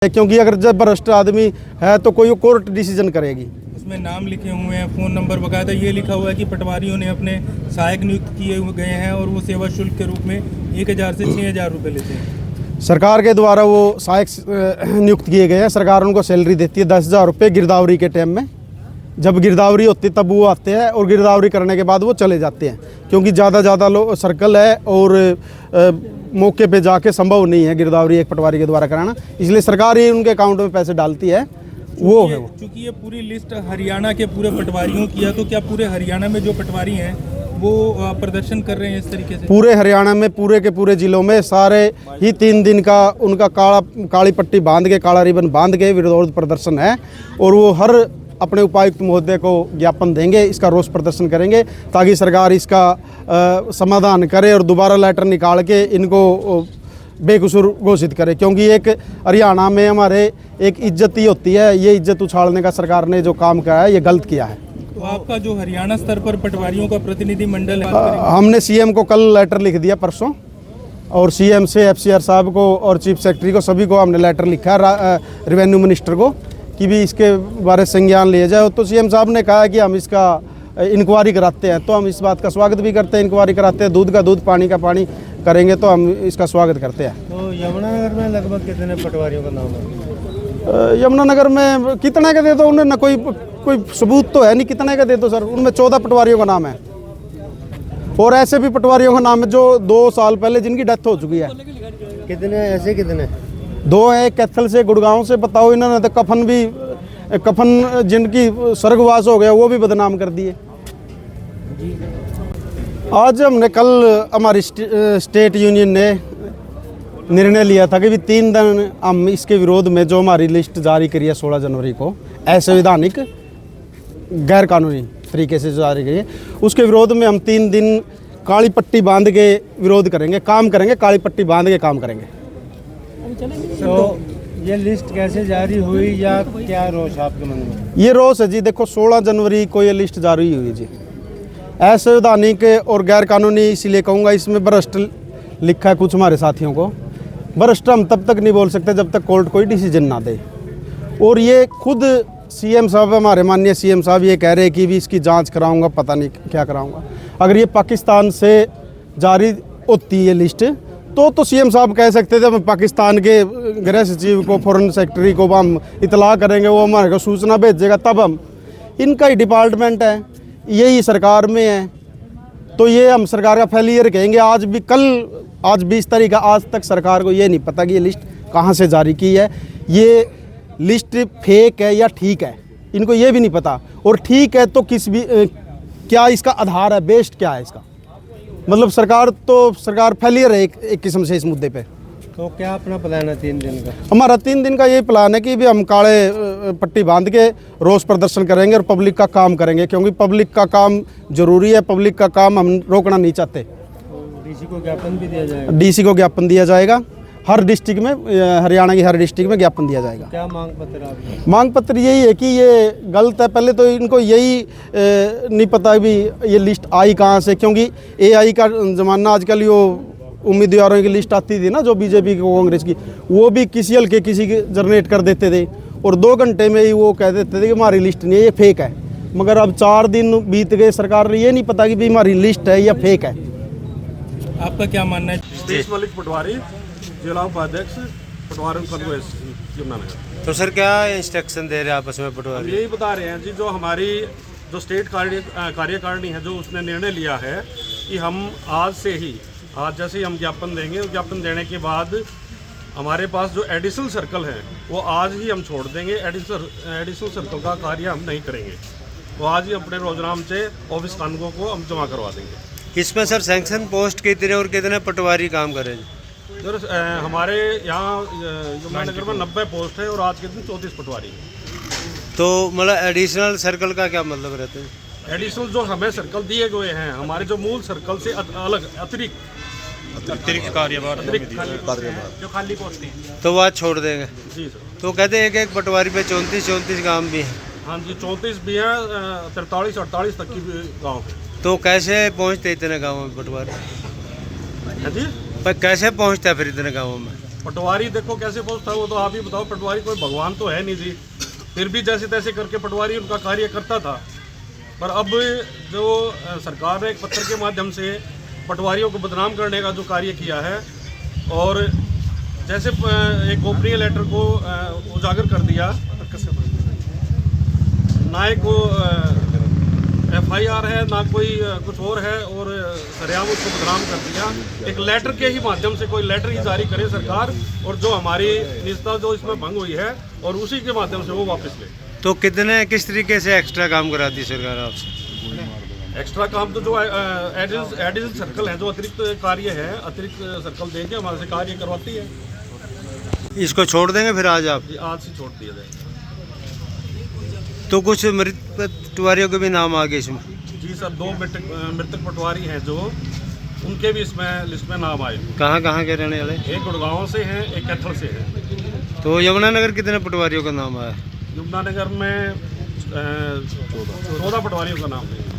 क्योंकि अगर जब भ्रष्ट आदमी है तो कोई कोर्ट डिसीजन करेगी। उसमें नाम लिखे हुए हैं, फ़ोन नंबर वगैरह ये लिखा हुआ है कि पटवारियों ने अपने सहायक नियुक्त किए हुए गए हैं और वो सेवा शुल्क के रूप में 1000 से 6000 रुपये लेते हैं। सरकार के द्वारा वो सहायक नियुक्त किए गए हैं। सरकार उनको सैलरी देती है 10,000 रुपये गिरदावरी के टाइम में। जब गिरदावरी होती है तब वो आते हैं और गिरदावरी करने के बाद वो चले जाते हैं, क्योंकि ज़्यादा लोग सर्कल है और मौके पे जाके संभव नहीं है गिरदावरी एक पटवारी के द्वारा कराना, इसलिए सरकार ही उनके अकाउंट में पैसे डालती है। वो है चूँकि ये पूरी लिस्ट हरियाणा के पूरे पटवारियों की है, तो क्या पूरे हरियाणा में जो पटवारी हैं वो प्रदर्शन कर रहे हैं इस तरीके से? पूरे हरियाणा में पूरे के पूरे जिलों में सारे ही 3 दिन का उनका काली पट्टी बांध के, काला रिबन बांध के विरोध प्रदर्शन है और वो हर अपने उपायुक्त महोदय को ज्ञापन देंगे, इसका रोष प्रदर्शन करेंगे ताकि सरकार इसका समाधान करे और दोबारा लेटर निकाल के इनको बेकसूर घोषित करे। क्योंकि एक हरियाणा में हमारे एक इज्जत ही होती है, ये इज्जत उछालने का सरकार ने जो काम किया है ये गलत किया है। तो आपका जो हरियाणा स्तर पर पटवारियों का प्रतिनिधि मंडल है, हमने सीएम को कल लेटर लिख दिया परसों, और सीएम से एफसीआर साहब को और चीफ सेक्रेटरी को सभी को हमने लेटर लिखा है, रेवेन्यू मिनिस्टर को, कि भी इसके बारे संज्ञान लिया जाए। तो सीएम साहब ने कहा कि हम इसका इंक्वायरी कराते हैं, तो हम इस बात का स्वागत भी करते हैं। इंक्वायरी कराते हैं, दूध का दूध पानी का पानी करेंगे तो हम इसका स्वागत करते हैं। तो यमुनानगर में लगभग कितने पटवारियों का नाम है? यमुनानगर में कितने का दे दो, उन्हें न कोई सबूत तो है नहीं, कितने का दे दो सर। उनमें 14 पटवारियों का नाम है और ऐसे भी पटवारियों का नाम है जो 2 साल पहले जिनकी डेथ हो चुकी है। कितने ऐसे कितने? 2 हैं, कैथल से, गुड़गांव से। बताओ, इन्होंने तो कफन जिनकी स्वर्गवास हो गया वो भी बदनाम कर दिए। आज हमने कल हमारी स्टेट यूनियन ने निर्णय लिया था कि भी 3 दिन हम इसके विरोध में जो हमारी लिस्ट जारी करी है 16 जनवरी को, असंवैधानिक गैर कानूनी तरीके से जारी करी है, उसके विरोध में हम 3 दिन काली पट्टी बांध के विरोध करेंगे, काम करेंगे, काली पट्टी बांध के काम करेंगे। तो ये लिस्ट कैसे जारी हुई या क्या रोष आपके मन में? ये रोष है जी, देखो 16 जनवरी को ये लिस्ट जारी हुई जी। असंवैधानिक और गैर कानूनी इसीलिए कहूँगा, इसमें भ्रष्ट लिखा है कुछ हमारे साथियों को। भ्रष्ट हम तब तक नहीं बोल सकते जब तक कोर्ट कोई डिसीजन ना दे। और ये खुद सीएम साहब, हमारे माननीय सीएम साहब ये कह रहे हैं कि भी इसकी जांच कराऊंगा, पता नहीं क्या कराऊंगा। अगर ये पाकिस्तान से जारी होती है लिस्ट तो सीएम साहब कह सकते थे हम पाकिस्तान के गृह सचिव को, फॉरेन सेक्रेटरी को हम इतला करेंगे, वो हमारे को सूचना भेजेगा, तब हम। इनका ही डिपार्टमेंट है, यही सरकार में है, तो ये हम सरकार का फेलियर कहेंगे। आज 20 तारीख, आज तक सरकार को ये नहीं पता कि ये लिस्ट कहाँ से जारी की है, ये लिस्ट फेक है या ठीक है, इनको ये भी नहीं पता। और ठीक है तो क्या इसका आधार है, बेस्ड क्या है इसका, मतलब सरकार फेलियर है एक किस्म से इस मुद्दे पे। तो क्या अपना प्लान है 3 दिन का? हमारा 3 दिन का यही प्लान है कि भी हम काले पट्टी बांध के रोष प्रदर्शन करेंगे और पब्लिक का काम करेंगे, क्योंकि पब्लिक का काम जरूरी है, पब्लिक का काम हम रोकना नहीं चाहते। तो डीसी को ज्ञापन भी दिया जाएगा? डीसी को ज्ञापन दिया जाएगा, हर डिस्ट्रिक्ट में, हरियाणा की हर डिस्ट्रिक्ट में ज्ञापन दिया जाएगा। क्या मांग पत्र आपका? मांग पत्र यही है कि ये गलत है। पहले तो इनको यही नहीं पता भी ये लिस्ट आई कहाँ से, क्योंकि AI का ज़माना आजकल, यो उम्मीदवारों की लिस्ट आती थी ना जो बीजेपी की, कांग्रेस की, वो भी किसी हल्के किसी के जनरेट कर देते थे और 2 घंटे में ही वो कह देते थे कि हमारी लिस्ट नहीं है, ये फेक है। मगर अब 4 दिन बीत गए, सरकार ने ये नहीं पता कि भी हमारी लिस्ट है या फेक है। आपका क्या मानना है? देश मलिक पटवारी, जिला उपाध्यक्ष पटवारी यमुनानगर। तो सर क्या इंस्ट्रक्शन दे रहे हैं आपस में हम पटवारी? यही बता रहे हैं जी, जो हमारी जो स्टेट कार्यकारिणी है, जो उसने निर्णय लिया है कि हम आज जैसे ही हम ज्ञापन देंगे, ज्ञापन देने के बाद हमारे पास जो एडिशनल सर्कल है वो आज ही हम छोड़ देंगे। एडिशनल सर्कल का कार्य हम नहीं करेंगे, वो आज ही अपने रोजनाम से ऑफिस कानूनों को हम जमा करवा देंगे। इसमें सर सैंक्शन पोस्ट कितने और कितने पटवारी काम करें? सर हमारे यहाँ यमुनानगर में 90 पोस्ट है और आज के दिन 34 पटवारी है। तो मतलब एडिशनल सर्कल का क्या मतलब रहता है? एडिशनल जो हमें सर्कल दिए गए हैं, हमारे जो मूल सर्कल से अलग अतिरिक्त कार्यभार जो खाली पोस्ट है, तो वो आज छोड़ देंगे? जी सर। तो कहते हैं एक पटवारी पे 34 काम भी हैं। हाँ जी, 34 भी हैं, 43-48 तक की भी गाँव है। तो कैसे पहुँचते इतने गाँवों में पटवारी? हाँ जी, पर कैसे पहुँचता है फिर इतने गाँवों में? पटवारी देखो कैसे पोस्ट था, वो तो आप ही बताओ। पटवारी कोई भगवान तो है नहीं जी, फिर भी जैसे तैसे करके पटवारी उनका कार्य करता था। पर अब जो सरकार ने एक पत्र के माध्यम से पटवारियों को बदनाम करने का जो कार्य किया है, और जैसे एक गोपनीय लेटर को उजागर कर दिया, ना एक को FIR है ना कोई कुछ और है, और सरेआम उसको बदनाम कर दिया। एक लेटर के ही माध्यम से कोई लेटर ही जारी करे सरकार, और जो हमारी निजता जो इसमें भंग हुई है और उसी के माध्यम से वो वापस ले। तो किस तरीके से एक्स्ट्रा काम कराती सरकार आपसे? एक्स्ट्रा काम तो जो एडिशनल सर्कल है, जो अतिरिक्त कार्य है, अतिरिक्त सर्कल देके हमारे से कार्य करवाती है। इसको छोड़ देंगे फिर आज आप? आज से छोड़ दिया जाए। तो कुछ मृत पटवारियों के भी नाम आ गए इसमें? जी सर, 2 मृतक पटवारी हैं जो, उनके भी इसमें लिस्ट में नाम आए। कहाँ के रहने वाले? एक गुड़गांव से हैं, एक कैथल से है। तो यमुनानगर कितने पटवारियों का नाम आया? यमुनानगर में 14 पटवारियों का नाम है।